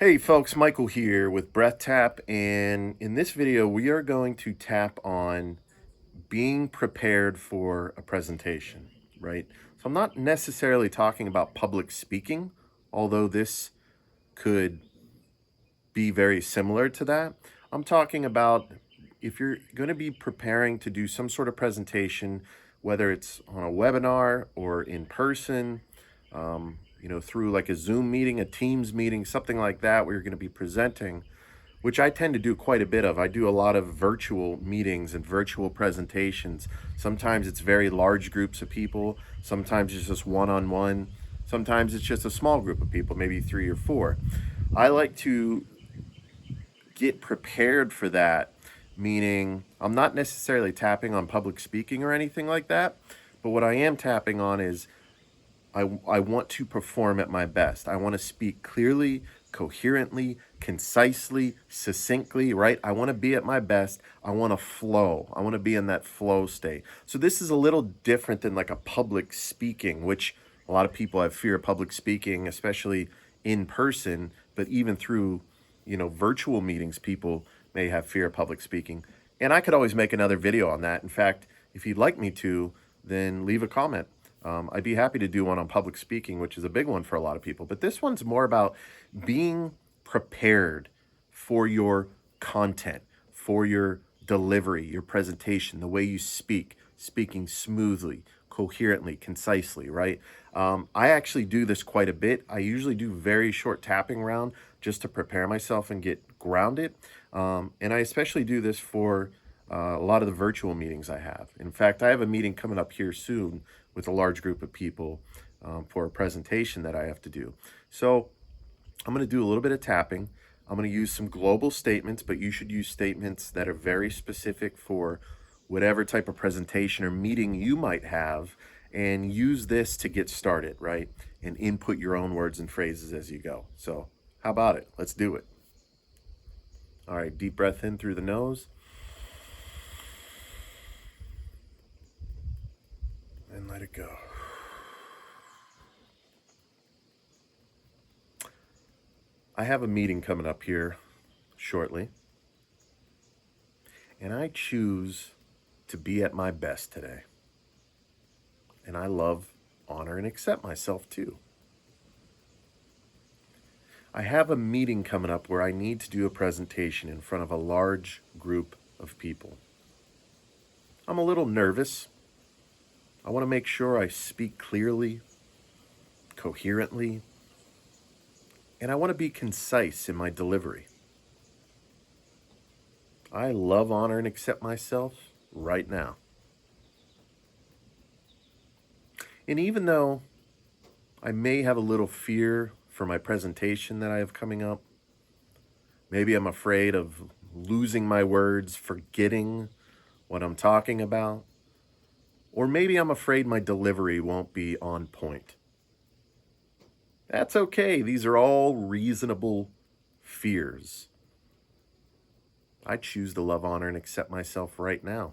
Hey folks, Michael here with Breath Tap, and in this video we are going to tap on being prepared for a presentation, right? So I'm not necessarily talking about public speaking, although this could be very similar to that. I'm talking about if you're going to be preparing to do some sort of presentation, whether it's on a webinar or in person, through like a Zoom meeting, a Teams meeting, something like that, where you're going to be presenting, which I tend to do quite a bit of. I do a lot of virtual meetings and virtual presentations. Sometimes it's very large groups of people. Sometimes it's just one-on-one. Sometimes it's just a small group of people, maybe 3 or 4. I like to get prepared for that, meaning I'm not necessarily tapping on public speaking or anything like that, but what I am tapping on is I want to perform at my best. I want to speak clearly, coherently, concisely, succinctly, right? I want to be at my best. I want to flow. I want to be in that flow state. So this is a little different than like a public speaking, which a lot of people have fear of public speaking, especially in person, but even through, virtual meetings, people may have fear of public speaking. And I could always make another video on that. In fact, if you'd like me to, then leave a comment. I'd be happy to do one on public speaking, which is a big one for a lot of people. But this one's more about being prepared for your content, for your delivery, your presentation, the way you speak, speaking smoothly, coherently, concisely, right? I actually do this quite a bit. I usually do very short tapping round just to prepare myself and get grounded. And I especially do this for a lot of the virtual meetings I have. In fact, I have a meeting coming up here soon with a large group of people for a presentation that I have to do. So I'm going to do a little bit of tapping. I'm going to use some global statements, but you should use statements that are very specific for whatever type of presentation or meeting you might have, and use this to get started, right? And input your own words and phrases as you go. So how about it? Let's do it. All right, deep breath in through the nose. And let it go. I have a meeting coming up here shortly, and I choose to be at my best today. And I love, honor, and accept myself too. I have a meeting coming up where I need to do a presentation in front of a large group of people. I'm a little nervous. I want to make sure I speak clearly, coherently, and I want to be concise in my delivery. I love, honor, and accept myself right now. And even though I may have a little fear for my presentation that I have coming up, maybe I'm afraid of losing my words, forgetting what I'm talking about, or maybe I'm afraid my delivery won't be on point. That's okay. These are all reasonable fears. I choose to love, honor, and accept myself right now.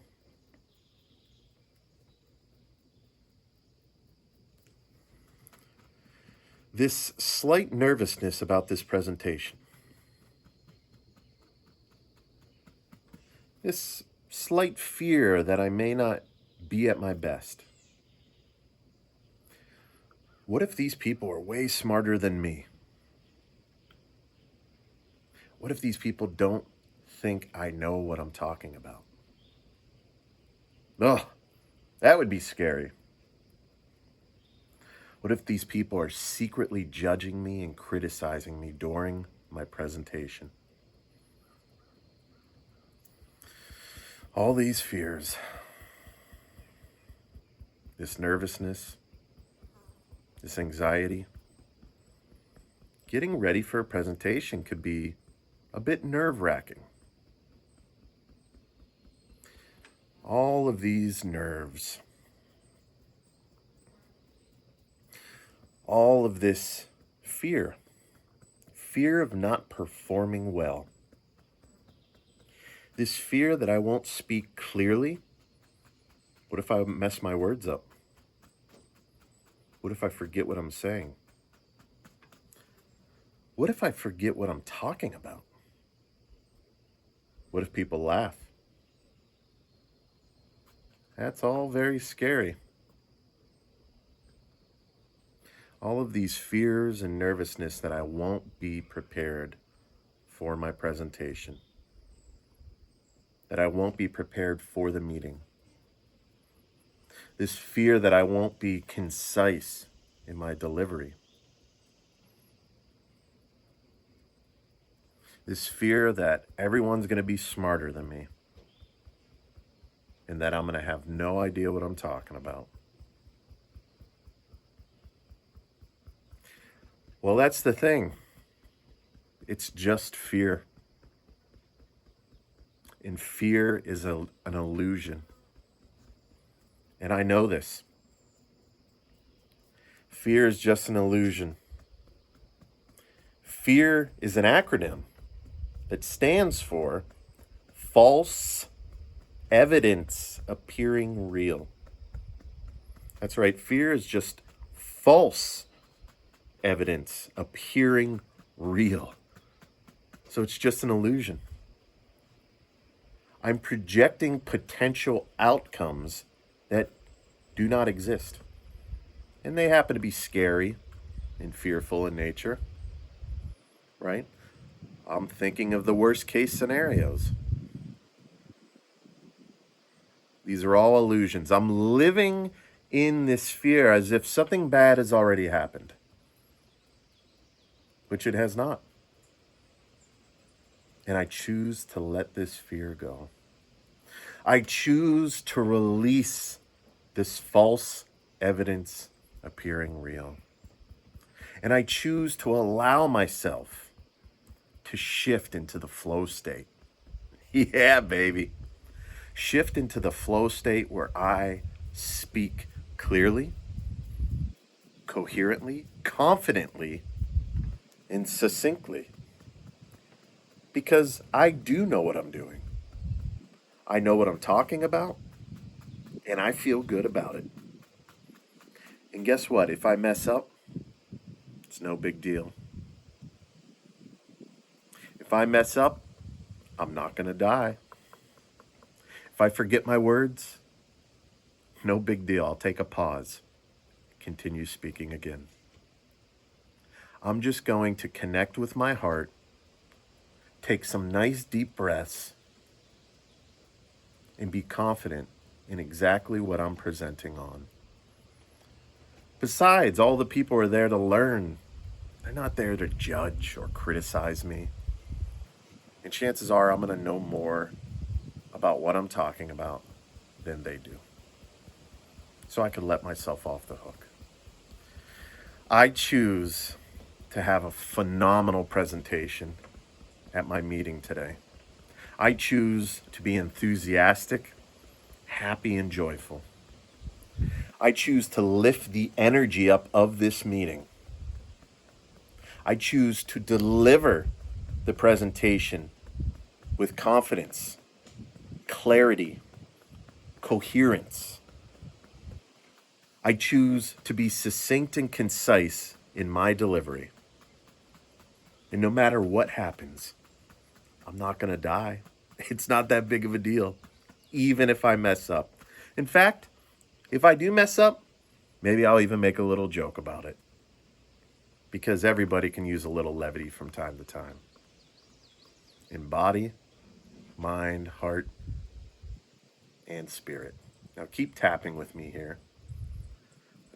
This slight nervousness about this presentation, this slight fear that I may not be at my best. What if these people are way smarter than me? What if these people don't think I know what I'm talking about? Ugh, that would be scary. What if these people are secretly judging me and criticizing me during my presentation? All these fears, this nervousness, this anxiety. Getting ready for a presentation could be a bit nerve-wracking. All of these nerves, all of this fear of not performing well, this fear that I won't speak clearly. What if I mess my words up? What if I forget what I'm saying? What if I forget what I'm talking about? What if people laugh? That's all very scary. All of these fears and nervousness that I won't be prepared for my presentation, that I won't be prepared for the meeting. This fear that I won't be concise in my delivery. This fear that everyone's going to be smarter than me and that I'm going to have no idea what I'm talking about. Well, that's the thing. It's just fear. And fear is an illusion. And I know this. Fear is just an illusion. Fear is an acronym that stands for false evidence appearing real. That's right. Fear is just false evidence appearing real. So it's just an illusion. I'm projecting potential outcomes that do not exist. And they happen to be scary and fearful in nature, right? I'm thinking of the worst case scenarios. These are all illusions. I'm living in this fear as if something bad has already happened, which it has not. And I choose to let this fear go. I choose to release this false evidence appearing real. And I choose to allow myself to shift into the flow state. Yeah, baby. Shift into the flow state where I speak clearly, coherently, confidently, and succinctly. Because I do know what I'm doing. I know what I'm talking about, and I feel good about it. And guess what? If I mess up, it's no big deal. If I mess up, I'm not going to die. If I forget my words, no big deal. I'll take a pause, continue speaking again. I'm just going to connect with my heart, take some nice deep breaths, and be confident in exactly what I'm presenting on. Besides, all the people are there to learn. They're not there to judge or criticize me. And chances are I'm going to know more about what I'm talking about than they do. So I can let myself off the hook. I choose to have a phenomenal presentation at my meeting today. I choose to be enthusiastic, happy, and joyful. I choose to lift the energy up of this meeting. I choose to deliver the presentation with confidence, clarity, coherence. I choose to be succinct and concise in my delivery. And no matter what happens, I'm not going to die. It's not that big of a deal, even if I mess up. In fact, if I do mess up, maybe I'll even make a little joke about it. Because everybody can use a little levity from time to time. In body, mind, heart, and spirit. Now keep tapping with me here.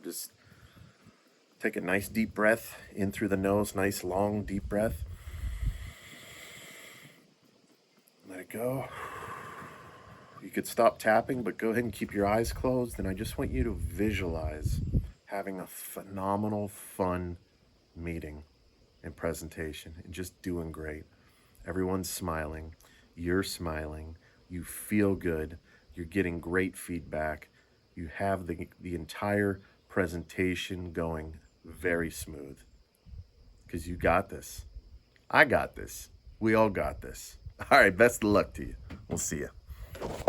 Just take a nice deep breath in through the nose, nice long deep breath. Let it go. You could stop tapping, but go ahead and keep your eyes closed. And I just want you to visualize having a phenomenal, fun meeting and presentation and just doing great. Everyone's smiling. You're smiling. You feel good. You're getting great feedback. You have the entire presentation going very smooth. Because you got this. I got this. We all got this. All right, best of luck to you. We'll see you.